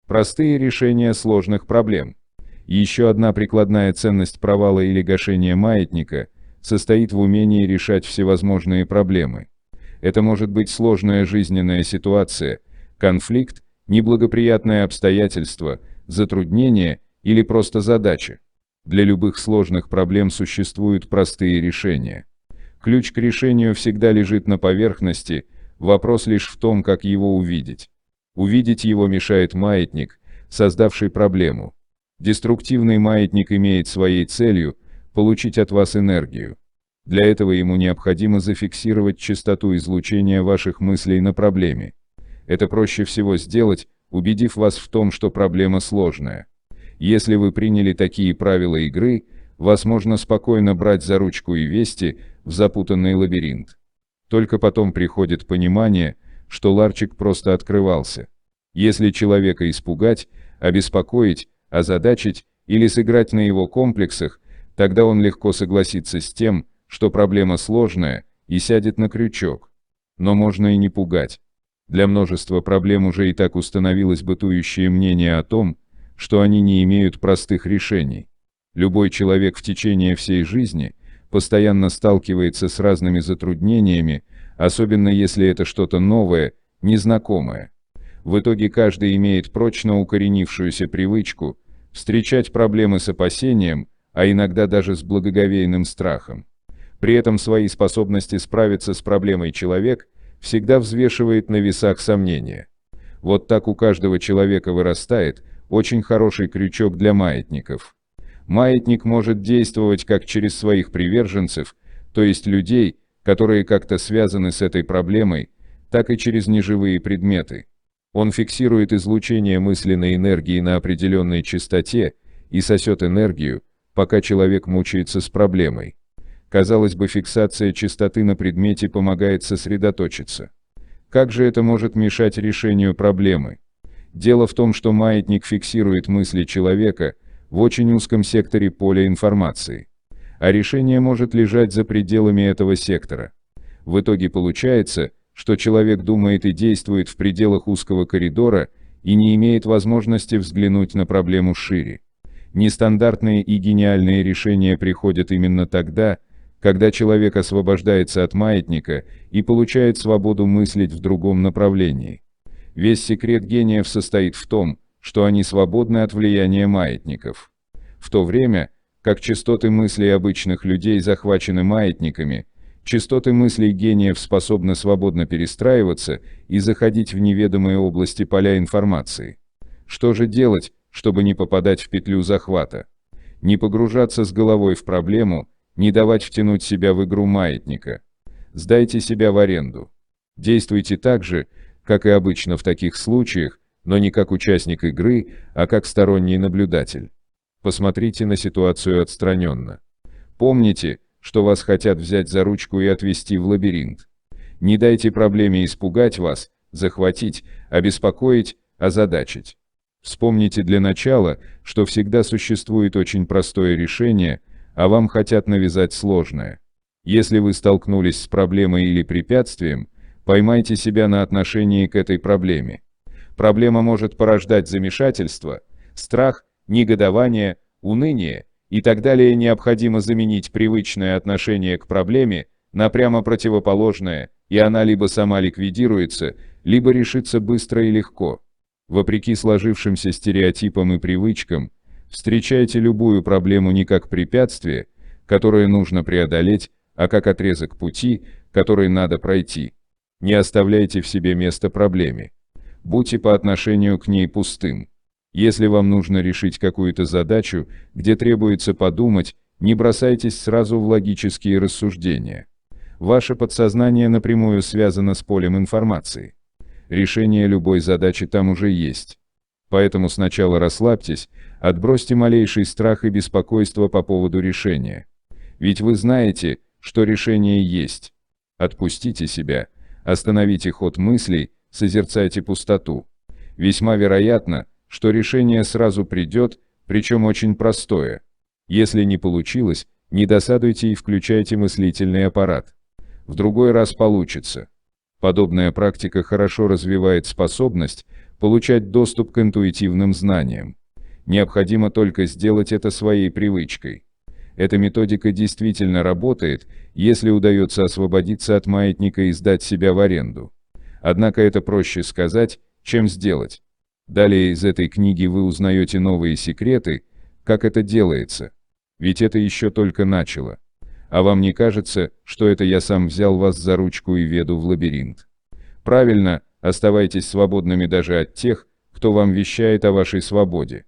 Простые решения сложных проблем. Еще одна прикладная ценность провала или гашения маятника состоит в умении решать всевозможные проблемы. Это может быть сложная жизненная ситуация, конфликт, неблагоприятное обстоятельство, затруднение или просто задача. Для любых сложных проблем существуют простые решения. Ключ к решению всегда лежит на поверхности, вопрос лишь в том, как его увидеть. Увидеть его мешает маятник, создавший проблему. Деструктивный маятник имеет своей целью получить от вас энергию. Для этого ему необходимо зафиксировать частоту излучения ваших мыслей на проблеме. Это проще всего сделать, убедив вас в том, что проблема сложная. Если вы приняли такие правила игры, вас можно спокойно брать за ручку и вести в запутанный лабиринт. Только потом приходит понимание, что ларчик просто открывался. Если человека испугать, обеспокоить, озадачить или сыграть на его комплексах, тогда он легко согласится с тем, что проблема сложная, и сядет на крючок. Но можно и не пугать. Для множества проблем уже и так установилось бытующее мнение о том, что они не имеют простых решений. Любой человек в течение всей жизни постоянно сталкивается с разными затруднениями, особенно если это что-то новое, незнакомое. В итоге каждый имеет прочно укоренившуюся привычку встречать проблемы с опасением, а иногда даже с благоговейным страхом. При этом свои способности справиться с проблемой человек всегда взвешивает на весах сомнения. Вот так у каждого человека вырастает очень хороший крючок для маятников. Маятник может действовать как через своих приверженцев, то есть людей, которые как-то связаны с этой проблемой, так и через неживые предметы. Он фиксирует излучение мысленной энергии на определенной частоте и сосет энергию, пока человек мучается с проблемой. Казалось бы, фиксация частоты на предмете помогает сосредоточиться. Как же это может мешать решению проблемы? Дело в том, что маятник фиксирует мысли человека в очень узком секторе поля информации, а решение может лежать за пределами этого сектора. В итоге получается, что человек думает и действует в пределах узкого коридора и не имеет возможности взглянуть на проблему шире. Нестандартные и гениальные решения приходят именно тогда, когда человек освобождается от маятника и получает свободу мыслить в другом направлении. Весь секрет гениев состоит в том, что они свободны от влияния маятников. В то время, как частоты мыслей обычных людей захвачены маятниками, частоты мыслей гениев способны свободно перестраиваться и заходить в неведомые области поля информации. Что же делать, чтобы не попадать в петлю захвата? Не погружаться с головой в проблему, не давать втянуть себя в игру маятника. Сдайте себя в аренду. Действуйте так же, как и обычно в таких случаях, но не как участник игры, а как сторонний наблюдатель. Посмотрите на ситуацию отстраненно. Помните, что вас хотят взять за ручку и отвести в лабиринт. Не дайте проблеме испугать вас, захватить, обеспокоить, озадачить. Вспомните для начала, что всегда существует очень простое решение, а вам хотят навязать сложное. Если вы столкнулись с проблемой или препятствием, поймайте себя на отношении к этой проблеме. Проблема может порождать замешательство, страх, негодование, уныние и так далее. Необходимо заменить привычное отношение к проблеме на прямо противоположное, и она либо сама ликвидируется, либо решится быстро и легко. Вопреки сложившимся стереотипам и привычкам, встречайте любую проблему не как препятствие, которое нужно преодолеть, а как отрезок пути, который надо пройти. Не оставляйте в себе место проблеме. Будьте по отношению к ней пустым. Если вам нужно решить какую-то задачу, где требуется подумать, не бросайтесь сразу в логические рассуждения. Ваше подсознание напрямую связано с полем информации. Решение любой задачи там уже есть. Поэтому сначала расслабьтесь, отбросьте малейший страх и беспокойство по поводу решения. Ведь вы знаете, что решение есть. Отпустите себя, остановите ход мыслей, созерцайте пустоту. Весьма вероятно, что решение сразу придет, причем очень простое. Если не получилось, не досадуйте и включайте мыслительный аппарат. В другой раз получится. Подобная практика хорошо развивает способность получать доступ к интуитивным знаниям. Необходимо только сделать это своей привычкой. Эта методика действительно работает, если удается освободиться от маятника и сдать себя в аренду. Однако это проще сказать, чем сделать. Далее из этой книги вы узнаете новые секреты, как это делается. Ведь это еще только начало. А вам не кажется, что это я сам взял вас за ручку и веду в лабиринт? Правильно, оставайтесь свободными даже от тех, кто вам вещает о вашей свободе.